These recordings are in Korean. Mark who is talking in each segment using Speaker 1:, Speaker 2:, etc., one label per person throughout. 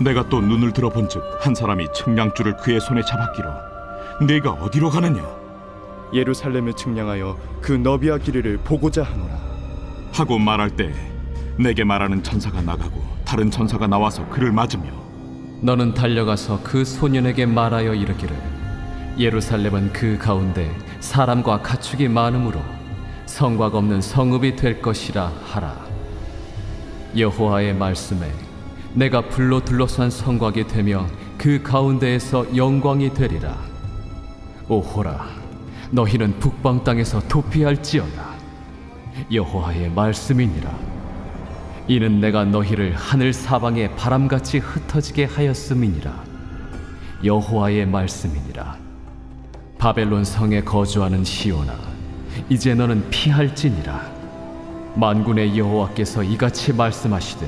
Speaker 1: 내가 또 눈을 들어본즉 한 사람이 측량줄을 그의 손에 잡았기로 네가 어디로 가느냐
Speaker 2: 예루살렘을 측량하여 그 너비와 길이를 보고자 하노라.
Speaker 1: 하고 말할 때 내게 말하는 천사가 나가고 다른 천사가 나와서 그를 맞으며
Speaker 3: 너는 달려가서 그 소년에게 말하여 이르기를 예루살렘은 그 가운데 사람과 가축이 많으므로 성곽 없는 성읍이 될 것이라 하라. 여호와의 말씀에 내가 불로 둘러싼 성곽이 되며 그 가운데에서 영광이 되리라. 오호라, 너희는 북방 땅에서 도피할지어다. 여호와의 말씀이니라. 이는 내가 너희를 하늘 사방에 바람같이 흩어지게 하였음이니라. 여호와의 말씀이니라. 바벨론 성에 거주하는 시온아, 이제 너는 피할지니라. 만군의 여호와께서 이같이 말씀하시되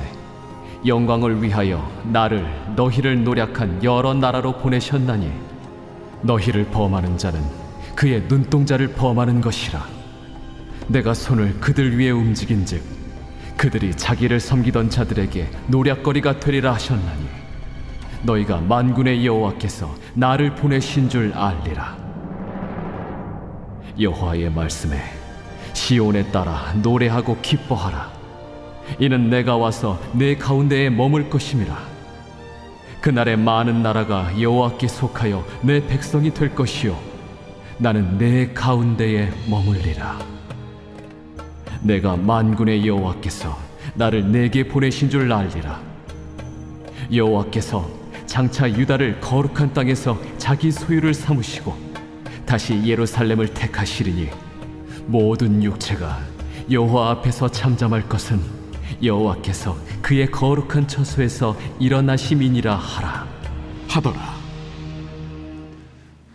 Speaker 3: 영광을 위하여 나를 너희를 노략한 여러 나라로 보내셨나니 너희를 범하는 자는 그의 눈동자를 범하는 것이라. 내가 손을 그들 위에 움직인즉 그들이 자기를 섬기던 자들에게 노략거리가 되리라 하셨나니 너희가 만군의 여호와께서 나를 보내신 줄 알리라. 여호와의 말씀에 시온에 따라 노래하고 기뻐하라. 이는 내가 와서 내 가운데에 머물 것임이라. 그날에 많은 나라가 여호와께 속하여 내 백성이 될 것이요 나는 내 가운데에 머물리라. 내가 만군의 여호와께서 나를 내게 보내신 줄 알리라. 여호와께서 장차 유다를 거룩한 땅에서 자기 소유를 삼으시고 다시 예루살렘을 택하시리니 모든 육체가 여호와 앞에서 잠잠할 것은 여호와께서 그의 거룩한 처소에서 일어나심이니라 하더라.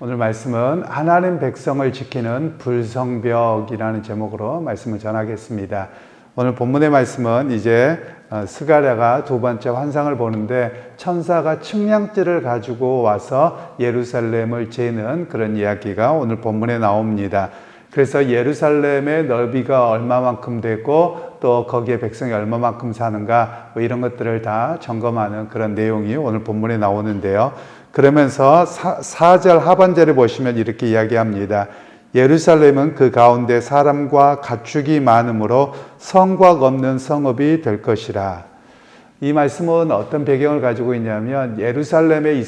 Speaker 4: 오늘 말씀은 하나님 백성을 지키는 불성벽이라는 제목으로 말씀을 전하겠습니다. 오늘 본문의 말씀은 이제 스가랴가 두 번째 환상을 보는데 천사가 측량줄을 가지고 와서 예루살렘을 재는 그런 이야기가 오늘 본문에 나옵니다. 그래서 예루살렘의 넓이가 얼마만큼 되고 또 거기에 백성이 얼마만큼 사는가 뭐 이런 것들을 다 점검하는 그런 내용이 오늘 본문에 나오는데요. 그러면서 4절 하반절에 보시면 이렇게 이야기합니다. 예루살렘은 그 가운데 사람과 가축이 많으므로 성곽 없는 성읍이 될 것이라. 이 말씀은 어떤 배경을 가지고 있냐면 예루살렘에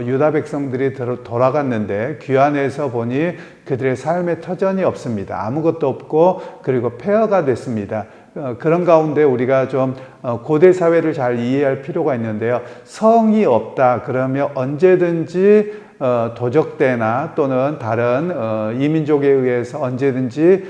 Speaker 4: 유다 백성들이 돌아갔는데 귀환해서 보니 그들의 삶의 터전이 없습니다. 아무것도 없고 그리고 폐허가 됐습니다. 그런 가운데 우리가 좀 고대 사회를 잘 이해할 필요가 있는데요. 성이 없다 그러면 언제든지 도적대나 또는 다른 이민족에 의해서 언제든지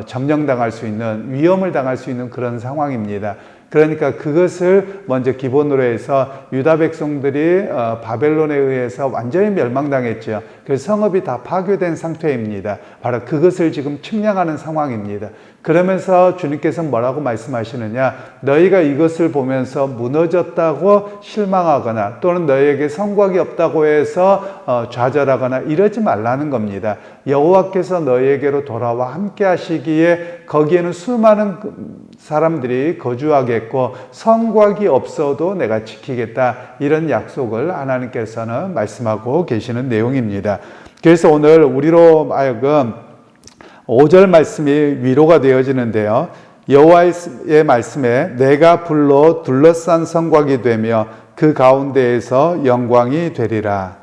Speaker 4: 점령당할 수 있는 위험을 당할 수 있는 그런 상황입니다. 그러니까 그것을 먼저 기본으로 해서 유다 백성들이 바벨론에 의해서 완전히 멸망당했죠. 그래서 성읍이 다 파괴된 상태입니다. 바로 그것을 지금 측량하는 상황입니다. 그러면서 주님께서 뭐라고 말씀하시느냐, 너희가 이것을 보면서 무너졌다고 실망하거나 또는 너희에게 성곽이 없다고 해서 좌절하거나 이러지 말라는 겁니다. 여호와께서 너희에게로 돌아와 함께 하시기에 거기에는 수많은 사람들이 거주하겠고 성곽이 없어도 내가 지키겠다, 이런 약속을 하나님께서는 말씀하고 계시는 내용입니다. 그래서 오늘 우리로 하여금 5절 말씀이 위로가 되어지는데요. 여호와의 말씀에 내가 불로 둘러싼 성곽이 되며 그 가운데에서 영광이 되리라.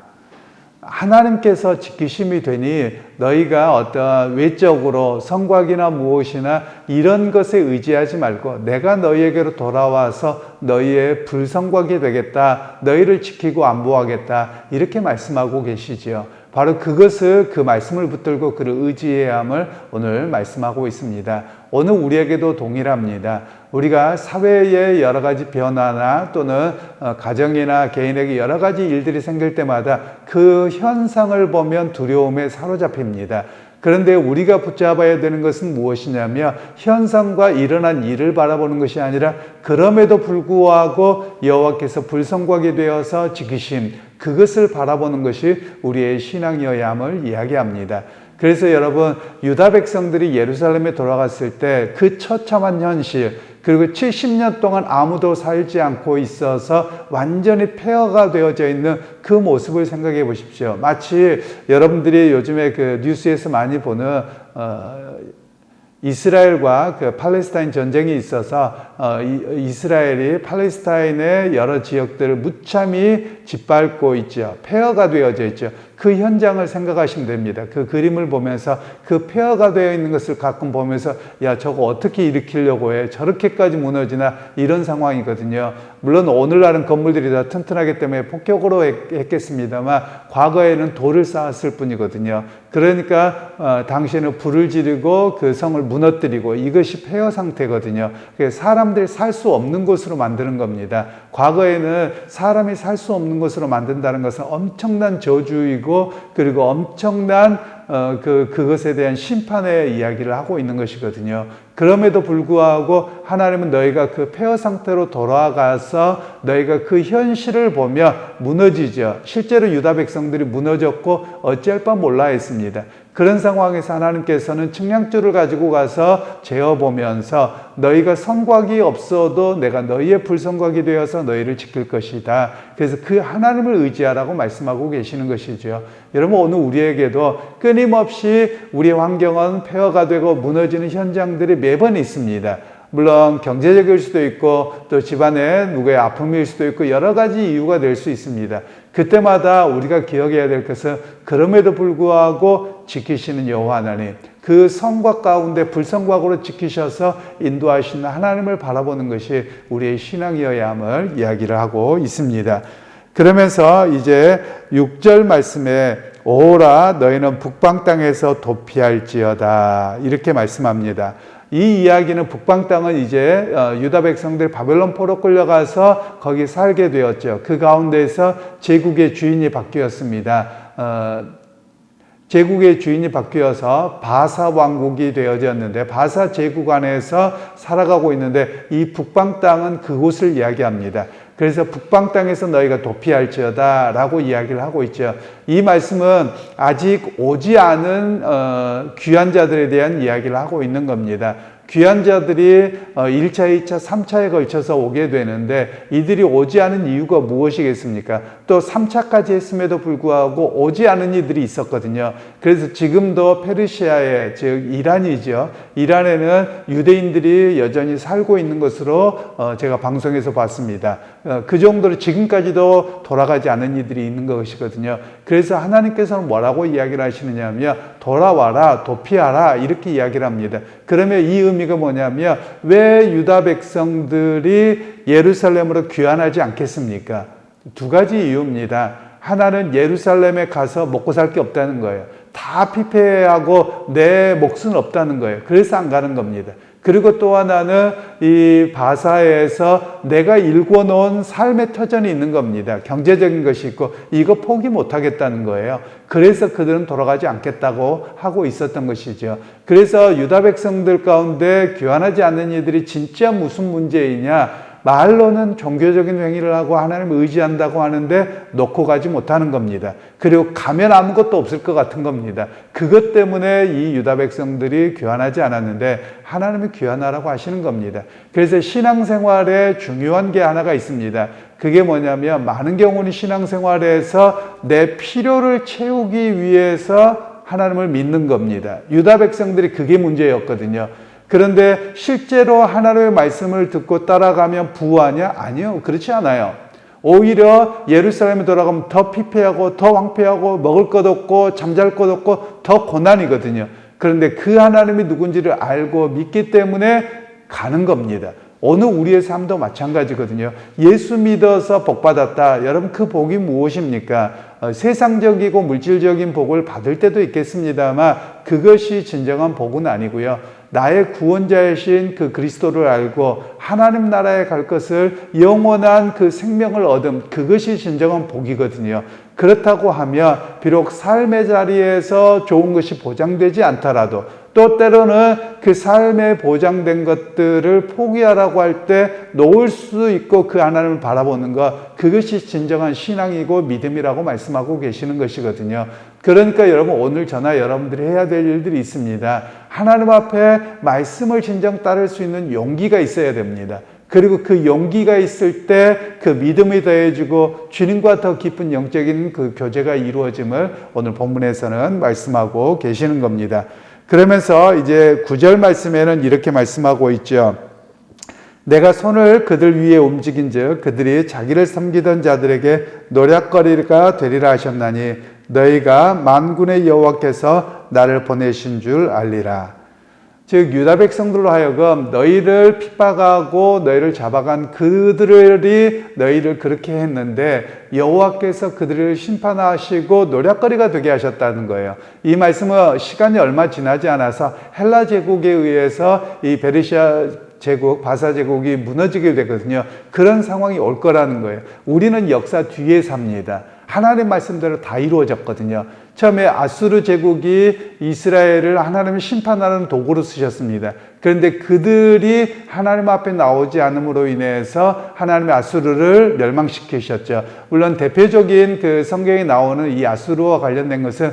Speaker 4: 하나님께서 지키심이 되니 너희가 어떤 외적으로 성곽이나 무엇이나 이런 것에 의지하지 말고 내가 너희에게로 돌아와서 너희의 불성곽이 되겠다, 너희를 지키고 안보하겠다, 이렇게 말씀하고 계시지요. 바로 그것을, 그 말씀을 붙들고 그를 의지해야 함을 오늘 말씀하고 있습니다. 오늘 우리에게도 동일합니다. 우리가 사회에 여러 가지 변화나 또는 가정이나 개인에게 여러 가지 일들이 생길 때마다 그 현상을 보면 두려움에 사로잡힙니다. 그런데 우리가 붙잡아야 되는 것은 무엇이냐면 현상과 일어난 일을 바라보는 것이 아니라 그럼에도 불구하고 여호와께서 불성곽이 되어서 지키심, 그것을 바라보는 것이 우리의 신앙이어야 함을 이야기합니다. 그래서 여러분, 유다 백성들이 예루살렘에 돌아갔을 때 그 처참한 현실, 그리고 70년 동안 아무도 살지 않고 있어서 완전히 폐허가 되어져 있는 그 모습을 생각해 보십시오. 마치 여러분들이 요즘에 그 뉴스에서 많이 보는 이스라엘과 그 팔레스타인 전쟁이 있어서 이스라엘이 팔레스타인의 여러 지역들을 무참히 짓밟고 있죠. 폐허가 되어져 있죠. 그 현장을 생각하시면 됩니다. 그 그림을 보면서 그 폐허가 되어 있는 것을 가끔 보면서 야, 저거 어떻게 일으키려고 해? 저렇게까지 무너지나? 이런 상황이거든요. 물론 오늘날은 건물들이 다 튼튼하기 때문에 폭격으로 했겠습니다만 과거에는 돌을 쌓았을 뿐이거든요. 그러니까 당시에는 불을 지르고 그 성을 무너뜨리고 이것이 폐허 상태거든요. 사람들이 살 수 없는 곳으로 만드는 겁니다. 과거에는 사람이 살 수 없는 곳으로 만든다는 것은 엄청난 저주이고 그리고 엄청난 그것에 대한 심판의 이야기를 하고 있는 것이거든요. 그럼에도 불구하고 하나님은 너희가 그 폐허 상태로 돌아가서 너희가 그 현실을 보며 무너지죠. 실제로 유다 백성들이 무너졌고 어찌할 바 몰라 했습니다. 그런 상황에서 하나님께서는 측량줄을 가지고 가서 재어보면서 너희가 성곽이 없어도 내가 너희의 불성곽이 되어서 너희를 지킬 것이다. 그래서 그 하나님을 의지하라고 말씀하고 계시는 것이죠. 여러분, 오늘 우리에게도 끊임없이 우리의 환경은 폐허가 되고 무너지는 현장들이 매번 있습니다. 물론 경제적일 수도 있고 또 집안에 누구의 아픔일 수도 있고 여러 가지 이유가 될 수 있습니다. 그때마다 우리가 기억해야 될 것은 그럼에도 불구하고 지키시는 여호와 하나님, 그 성곽 가운데 불성곽으로 지키셔서 인도하시는 하나님을 바라보는 것이 우리의 신앙이어야 함을 이야기를 하고 있습니다. 그러면서 이제 6절 말씀에 오라 너희는 북방 땅에서 도피할지어다 이렇게 말씀합니다. 이 이야기는 북방 땅은 이제 유다 백성들이 바벨론 포로 끌려가서 거기 살게 되었죠. 그 가운데서 제국의 주인이 바뀌었습니다. 제국의 주인이 바뀌어서 바사 왕국이 되어졌는데 바사 제국 안에서 살아가고 있는데 이 북방 땅은 그곳을 이야기합니다. 그래서 북방 땅에서 너희가 도피할지어다 라고 이야기를 하고 있죠. 이 말씀은 아직 오지 않은 귀한 자들에 대한 이야기를 하고 있는 겁니다. 귀한 자들이 1차, 2차, 3차에 걸쳐서 오게 되는데 이들이 오지 않은 이유가 무엇이겠습니까? 또 3차까지 했음에도 불구하고 오지 않은 이들이 있었거든요. 그래서 지금도 페르시아에, 즉 이란이죠. 이란에는 유대인들이 여전히 살고 있는 것으로 제가 방송에서 봤습니다. 그 정도로 지금까지도 돌아가지 않은 이들이 있는 것이거든요. 그래서 하나님께서는 뭐라고 이야기를 하시느냐 하면 돌아와라, 도피하라 이렇게 이야기를 합니다. 그러면 이 의미가 뭐냐면 왜 유다 백성들이 예루살렘으로 귀환하지 않겠습니까? 두 가지 이유입니다. 하나는 예루살렘에 가서 먹고 살 게 없다는 거예요. 다 피폐하고 내 몫은 없다는 거예요. 그래서 안 가는 겁니다. 그리고 또 하나는 이 바사에서 내가 일궈놓은 삶의 터전이 있는 겁니다. 경제적인 것이 있고 이거 포기 못하겠다는 거예요. 그래서 그들은 돌아가지 않겠다고 하고 있었던 것이죠. 그래서 유다 백성들 가운데 귀환하지 않는 이들이 진짜 무슨 문제이냐? 말로는 종교적인 행위를 하고 하나님을 의지한다고 하는데 놓고 가지 못하는 겁니다. 그리고 가면 아무것도 없을 것 같은 겁니다. 그것 때문에 이 유다 백성들이 귀환하지 않았는데 하나님이 귀환하라고 하시는 겁니다. 그래서 신앙생활에 중요한 게 하나가 있습니다. 그게 뭐냐면 많은 경우는 신앙생활에서 내 필요를 채우기 위해서 하나님을 믿는 겁니다. 유다 백성들이 그게 문제였거든요. 그런데 실제로 하나님의 말씀을 듣고 따라가면 부하냐? 아니요. 그렇지 않아요. 오히려 예루살렘에 돌아가면 더 피폐하고 더 황폐하고 먹을 것 없고 잠잘 것 없고 더 고난이거든요. 그런데 그 하나님이 누군지를 알고 믿기 때문에 가는 겁니다. 오늘 우리의 삶도 마찬가지거든요. 예수 믿어서 복 받았다. 여러분 그 복이 무엇입니까? 세상적이고 물질적인 복을 받을 때도 있겠습니다만 그것이 진정한 복은 아니고요. 나의 구원자이신 그 그리스도를 알고 하나님 나라에 갈 것을 영원한 그 생명을 얻음, 그것이 진정한 복이거든요. 그렇다고 하면 비록 삶의 자리에서 좋은 것이 보장되지 않더라도 또 때로는 그 삶에 보장된 것들을 포기하라고 할 때 놓을 수 있고 그 하나님을 바라보는 것, 그것이 진정한 신앙이고 믿음이라고 말씀하고 계시는 것이거든요. 그러니까 여러분, 오늘 저나 여러분들이 해야 될 일들이 있습니다. 하나님 앞에 말씀을 진정 따를 수 있는 용기가 있어야 됩니다. 그리고 그 용기가 있을 때 그 믿음이 더해지고 주님과 더 깊은 영적인 그 교제가 이루어짐을 오늘 본문에서는 말씀하고 계시는 겁니다. 그러면서 이제 9절 말씀에는 이렇게 말씀하고 있죠. 내가 손을 그들 위에 움직인즉 그들이 자기를 섬기던 자들에게 노략거리가 되리라 하셨나니 너희가 만군의 여호와께서 나를 보내신 줄 알리라. 즉 유다 백성들로 하여금 너희를 핍박하고 너희를 잡아간 그들이 너희를 그렇게 했는데 여호와께서 그들을 심판하시고 노략거리가 되게 하셨다는 거예요. 이 말씀은 시간이 얼마 지나지 않아서 헬라 제국에 의해서 이 베르시아 제국, 바사 제국이 무너지게 되거든요. 그런 상황이 올 거라는 거예요. 우리는 역사 뒤에 삽니다. 하나님 말씀대로 다 이루어졌거든요. 처음에 아수르 제국이 이스라엘을 하나님을 심판하는 도구로 쓰셨습니다. 그런데 그들이 하나님 앞에 나오지 않음으로 인해서 하나님의 아수르를 멸망시키셨죠. 물론 대표적인 그 성경에 나오는 이 아수르와 관련된 것은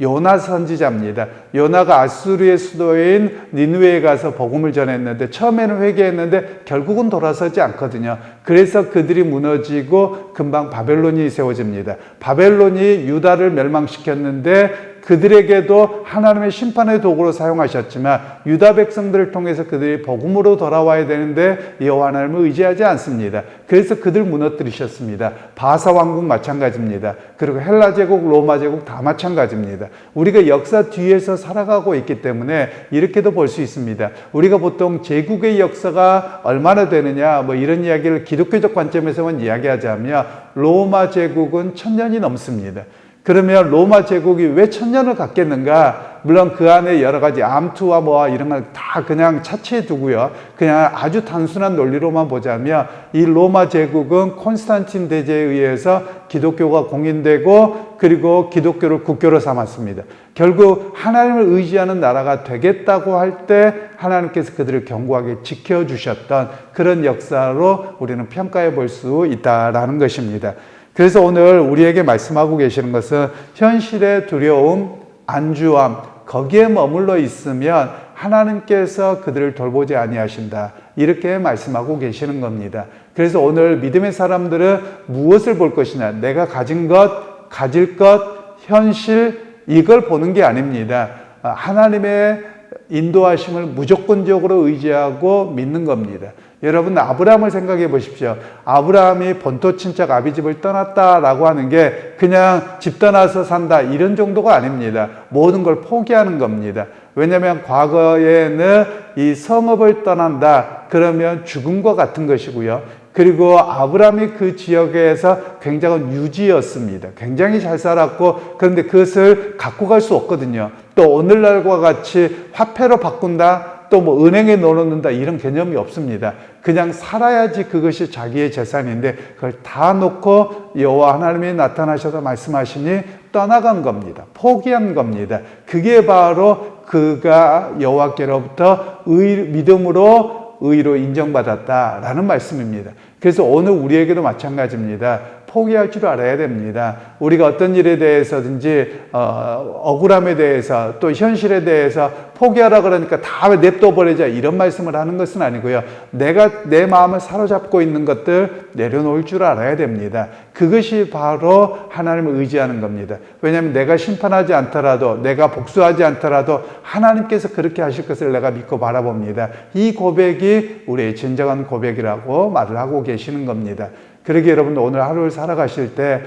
Speaker 4: 요나 선지자입니다. 요나가 아수르의 수도인 니느웨에 가서 복음을 전했는데 처음에는 회개했는데 결국은 돌아서지 않거든요. 그래서 그들이 무너지고 금방 바벨론이 세워집니다. 바벨론이 유다를 멸망시켰는데 그들에게도 하나님의 심판의 도구로 사용하셨지만 유다 백성들을 통해서 그들이 복음으로 돌아와야 되는데 여호와 하나님을 의지하지 않습니다. 그래서 그들 무너뜨리셨습니다. 바사 왕국 마찬가지입니다. 그리고 헬라 제국, 로마 제국 다 마찬가지입니다. 우리가 역사 뒤에서 살아가고 있기 때문에 이렇게도 볼 수 있습니다. 우리가 보통 제국의 역사가 얼마나 되느냐 뭐 이런 이야기를 기독교적 관점에서만 이야기하자면 로마 제국은 1000년이 넘습니다. 그러면 로마 제국이 왜 1000년을 갖겠는가? 물론 그 안에 여러 가지 암투와 뭐와 이런 걸 다 그냥 차치해 두고요. 그냥 아주 단순한 논리로만 보자면 이 로마 제국은 콘스탄틴 대제에 의해서 기독교가 공인되고 그리고 기독교를 국교로 삼았습니다. 결국 하나님을 의지하는 나라가 되겠다고 할 때 하나님께서 그들을 견고하게 지켜주셨던 그런 역사로 우리는 평가해 볼 수 있다라는 것입니다. 그래서 오늘 우리에게 말씀하고 계시는 것은 현실의 두려움, 안주함, 거기에 머물러 있으면 하나님께서 그들을 돌보지 아니하신다. 이렇게 말씀하고 계시는 겁니다. 그래서 오늘 믿음의 사람들은 무엇을 볼 것이냐? 내가 가진 것, 가질 것, 현실, 이걸 보는 게 아닙니다. 하나님의 인도하심을 무조건적으로 의지하고 믿는 겁니다. 여러분 아브라함을 생각해 보십시오. 아브라함이 본토 친척 아비집을 떠났다라고 하는 게 그냥 집 떠나서 산다 이런 정도가 아닙니다. 모든 걸 포기하는 겁니다. 왜냐하면 과거에는 이 성읍을 떠난다 그러면 죽음과 같은 것이고요. 그리고 아브라함이 그 지역에서 굉장한 유지였습니다. 굉장히 잘 살았고 그런데 그것을 갖고 갈 수 없거든요. 또 오늘날과 같이 화폐로 바꾼다 또 뭐 은행에 넣어놓는다 이런 개념이 없습니다. 그냥 살아야지 그것이 자기의 재산인데 그걸 다 놓고 여호와 하나님이 나타나셔서 말씀하시니 떠나간 겁니다. 포기한 겁니다. 그게 바로 그가 여호와께로부터 믿음으로 의로 인정받았다라는 말씀입니다. 그래서 오늘 우리에게도 마찬가지입니다. 포기할 줄 알아야 됩니다. 우리가 어떤 일에 대해서든지 억울함에 대해서 또 현실에 대해서 포기하라 그러니까 다 냅둬 버리자 이런 말씀을 하는 것은 아니고요. 내가 내 마음을 사로잡고 있는 것들 내려놓을 줄 알아야 됩니다. 그것이 바로 하나님을 의지하는 겁니다. 왜냐하면 내가 심판하지 않더라도 내가 복수하지 않더라도 하나님께서 그렇게 하실 것을 내가 믿고 바라봅니다. 이 고백이 우리의 진정한 고백이라고 말을 하고 계시는 겁니다. 그러기에 여러분 오늘 하루를 살아가실 때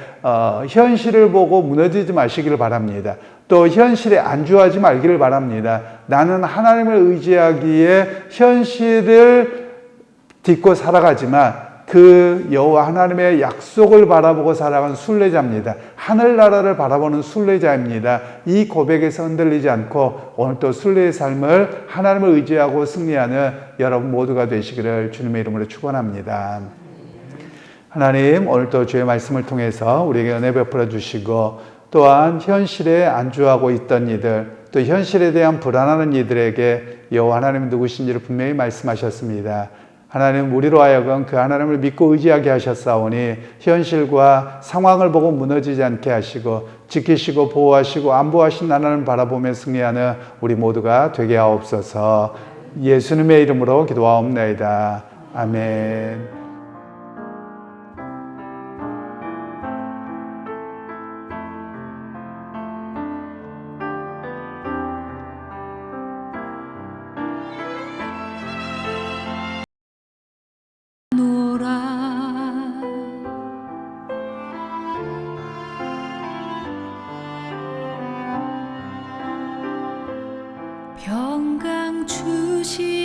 Speaker 4: 현실을 보고 무너지지 마시기를 바랍니다. 또 현실에 안주하지 말기를 바랍니다. 나는 하나님을 의지하기에 현실을 딛고 살아가지만 그 여호와 하나님의 약속을 바라보고 살아가는 순례자입니다. 하늘나라를 바라보는 순례자입니다. 이 고백에서 흔들리지 않고 오늘 또 순례의 삶을 하나님을 의지하고 승리하는 여러분 모두가 되시기를 주님의 이름으로 축원합니다. 하나님 오늘 또 주의 말씀을 통해서 우리에게 은혜 베풀어 주시고 또한 현실에 안주하고 있던 이들 또 현실에 대한 불안하는 이들에게 여호와 하나님이 누구신지를 분명히 말씀하셨습니다. 하나님 우리로 하여금 그 하나님을 믿고 의지하게 하셨사오니 현실과 상황을 보고 무너지지 않게 하시고 지키시고 보호하시고 안보하신 하나님을 바라보며 승리하는 우리 모두가 되게 하옵소서. 예수님의 이름으로 기도하옵나이다. 아멘.
Speaker 5: 평강 주시